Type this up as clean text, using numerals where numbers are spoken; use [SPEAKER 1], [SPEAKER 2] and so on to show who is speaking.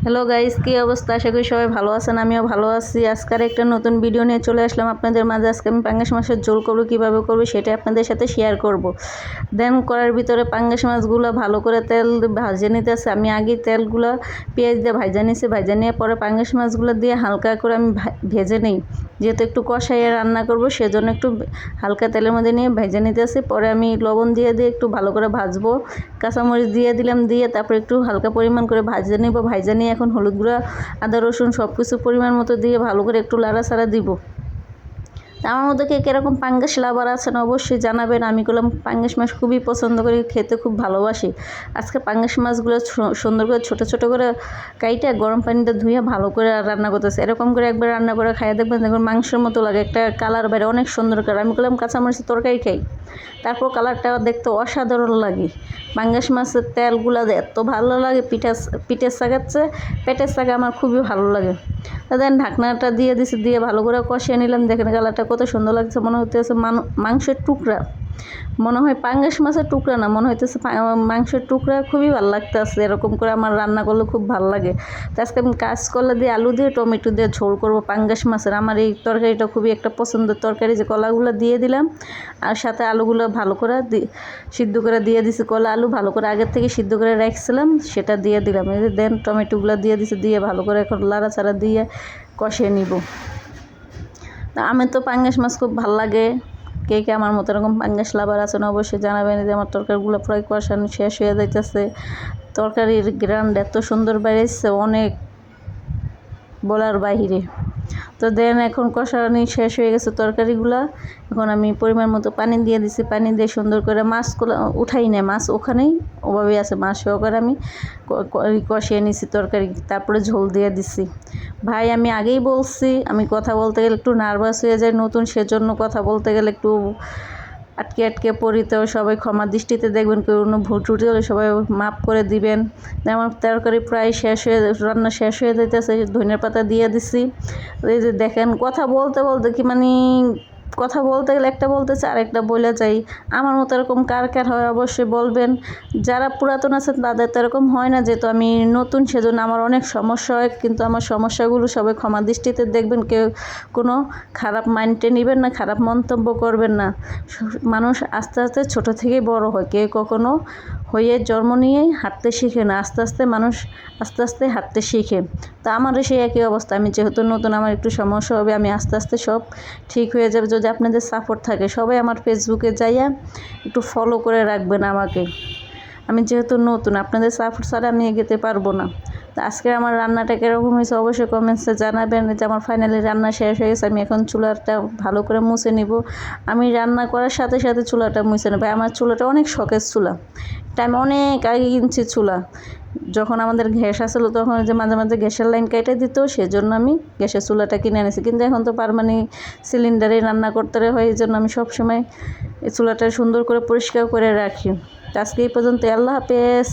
[SPEAKER 1] Hello guys, কী অবস্থা? আশা করি সবাই ভালো আছেন। আমিও ভালো আছি। আজকের একটা নতুন ভিডিও নিয়ে চলে আসলাম আপনাদের মাঝে। আজকে আমি পাঙ্গাস মাছের ঝোল করবো, কীভাবে করবো সেটা আপনাদের সাথে শেয়ার করব। দেন করার ভিতরে পাঙ্গাস মাছগুলো ভালো করে তেল ভাজে নিতেছে। আমি আগে তেলগুলো পেঁয়াজ দিয়ে ভাজা নিয়েছি, ভাজা নিয়ে পরে পাঙ্গাস মাছগুলো দিয়ে হালকা করে আমি ভেজে নিই। যেহেতু একটু কষাইয়ে রান্না করব সেজন্য একটু হালকা তেলের মধ্যে নিয়ে ভেজে নিতেছি। পরে আমি লবণ দিয়ে একটু ভালো করে ভাজবো। কাঁচামরিচ দিয়ে দিলাম, দিয়ে তারপর একটু হালকা পরিমাণ করে ভাজে নিব। ভাজা নিয়ে এখন হলুদ গুঁড়া, আদা রসুন সব কিছু পরিমাণ মতো দিয়ে ভালো করে একটু লাড়াচাড়া দিব। আমার মধ্যে কে কীরকম পাঙ্গাস লাভার আছেন অবশ্যই জানাবেন। আমি করলাম পাঙ্গাস মাছ খুবই পছন্দ করি, খেতে খুব ভালোবাসি। আজকে পাঙ্গাস মাছগুলো সুন্দর করে ছোটো ছোটো করে কাইটে গরম পানিতে ধুয়ে ভালো করে রান্না করতেছে। এরকম করে একবার রান্না করে খাইয়ে দেখবেন, দেখবেন মাংসের মতো লাগে, একটা কালার বাইরে অনেক সুন্দর কালার। আমি করলাম কাঁচামরিচের তরকারি খাই, তারপর কালারটা দেখতে অসাধারণ লাগে। পাঙ্গাস মাছের তেলগুলো এত ভালো লাগে, পিঠের সাগাচ্ছে, পেটের সাগা আমার খুবই ভালো লাগে। দেন ঢাকনাটা দিয়ে দিছি, দিয়ে ভালো করে কষিয়ে নিলাম। দেখেন কালারটা কত সুন্দর লাগছে, মনে হইতেছে মাংসের টুকরা, মনে হয় পাঙ্গাস মাছের টুকরা না, মনে হইতেছে মাংসের টুকরা। খুবই ভালো লাগতেছে। এরকম করে আমার রান্না করলে খুব ভালো লাগে। তো আজকে আমি কাঁচকলা দিয়ে, আলু দিয়ে, টমেটো দিয়ে ঝোল করবো পাঙ্গাস মাছের। আমার এই তরকারিটা খুবই একটা পছন্দের তরকারি। যে কলাগুলো দিয়ে দিলাম আর সাথে আলুগুলো ভালো করে সিদ্ধ করে দিয়ে দিছি। কলা আলু ভালো করে আগের থেকে সিদ্ধ করে রাখছিলাম, সেটা দিয়ে দিলাম। এই দেন টমেটোগুলো দিয়ে দিছি, দিয়ে ভালো করে এখন লাড়াচাড়া দিয়ে কষিয়ে নিব। আমি তো পাঙ্গাস মাছ খুব ভালো লাগে। কে কে আমার মতো এরকম পাঙ্গাস লাভার আছেন অবশ্যই জানাবেন। যে আমার তরকারিগুলো প্রায় কষানো শেষ হয়ে যাইতেছে। তরকারির গ্রান্ড এত সুন্দর বেড়েছে, অনেক বলার বাহিরে। তো দেন এখন কষানি শেষ হয়ে গেছে তরকারিগুলো। এখন আমি পরিমাণ মতো পানি দিয়ে দিছি। পানি দিয়ে সুন্দর করে মাছগুলো উঠাই নেয়, মাছ ওখানেই ওভাবেই আছে, মাছ সহকারে আমি কষিয়ে নিছি তরকারি। তারপরে ঝোল দিয়ে দিছি। ভাই আমি আগেই বলছি, আমি কথা বলতে গেলে একটু নার্ভাস হয়ে যায়, নতুন, সেজন্য কথা বলতে গেলে একটু আটকে আটকে পড়িতে। সবাই ক্ষমা দৃষ্টিতে দেখবেন, কোনো ভুল ত্রুটি হলে সবাই মাফ করে দিবেন। আমার তরকারি প্রায় রান্না শেষ হয়ে যাইতেছে। ধনিয়া পাতা দিয়ে দিছি। এই যে দেখেন কথা বলতে বলতে কি কথা বলতে গেলে একটা বলতেছে আরেকটা বলে যাই। আমার মতো এরকম কার কার হয় অবশ্যই বলবেন। যারা পুরাতন আছেন তাদের তো এরকম হয় না, যেহেতু আমি নতুন সেজন্য আমার অনেক সমস্যা হয়। কিন্তু আমার সমস্যাগুলো সবাই ক্ষমা দৃষ্টিতে দেখবেন, কেউ কোনো খারাপ মাইন্ডে নেবেন না, খারাপ মন্তব্য করবেন না। মানুষ আস্তে আস্তে ছোট থেকেই বড় হয়, কেউ কখনো হয়ে জন্ম নিয়েই হাঁটতে শিখে না। আস্তে আস্তে মানুষ আস্তে আস্তে হাঁটতে শিখে। তো আমারও সেই একই অবস্থা। আমি যেহেতু নতুন, আমার একটু সমস্যা হবে, আমি আস্তে আস্তে সব ঠিক হয়ে যাবে যদি আপনাদের সাপোর্ট থাকে। সবাই আমার ফেসবুকে যাইয়া একটু ফলো করে রাখবেন আমাকে। আমি যেহেতু নতুন, আপনাদের সাপোর্ট ছাড়া আমি এগোতে পারবো না। তো আজকে আমার রান্নাটা কীরকম হয়েছে অবশ্যই কমেন্টসে জানাবেন। যে আমার ফাইনালি রান্না শেষ হয়ে গেছে। আমি এখন চুলাটা ভালো করে মুছে নিব। আমি রান্না করার সাথে সাথে চুলাটা মুছে নেব। আমার চুলাটা অনেক শখের চুলা, এটা আমি অনেক আগে কিনছি চুলা। যখন আমাদের গ্যাস আসলো তখন যে মাঝে মাঝে গ্যাসের লাইন কেটে দিত, সেজন্য আমি গ্যাসের চুলাটা কিনে এনেছি। কিন্তু এখন তো পার্মানেন্ট সিলিন্ডারে রান্না করতে হয়, এই জন্য আমি সবসময় এই চুলাটা সুন্দর করে পরিষ্কার করে রাখি। আজকে এই পর্যন্ত, আল্লাহ হাফেজ।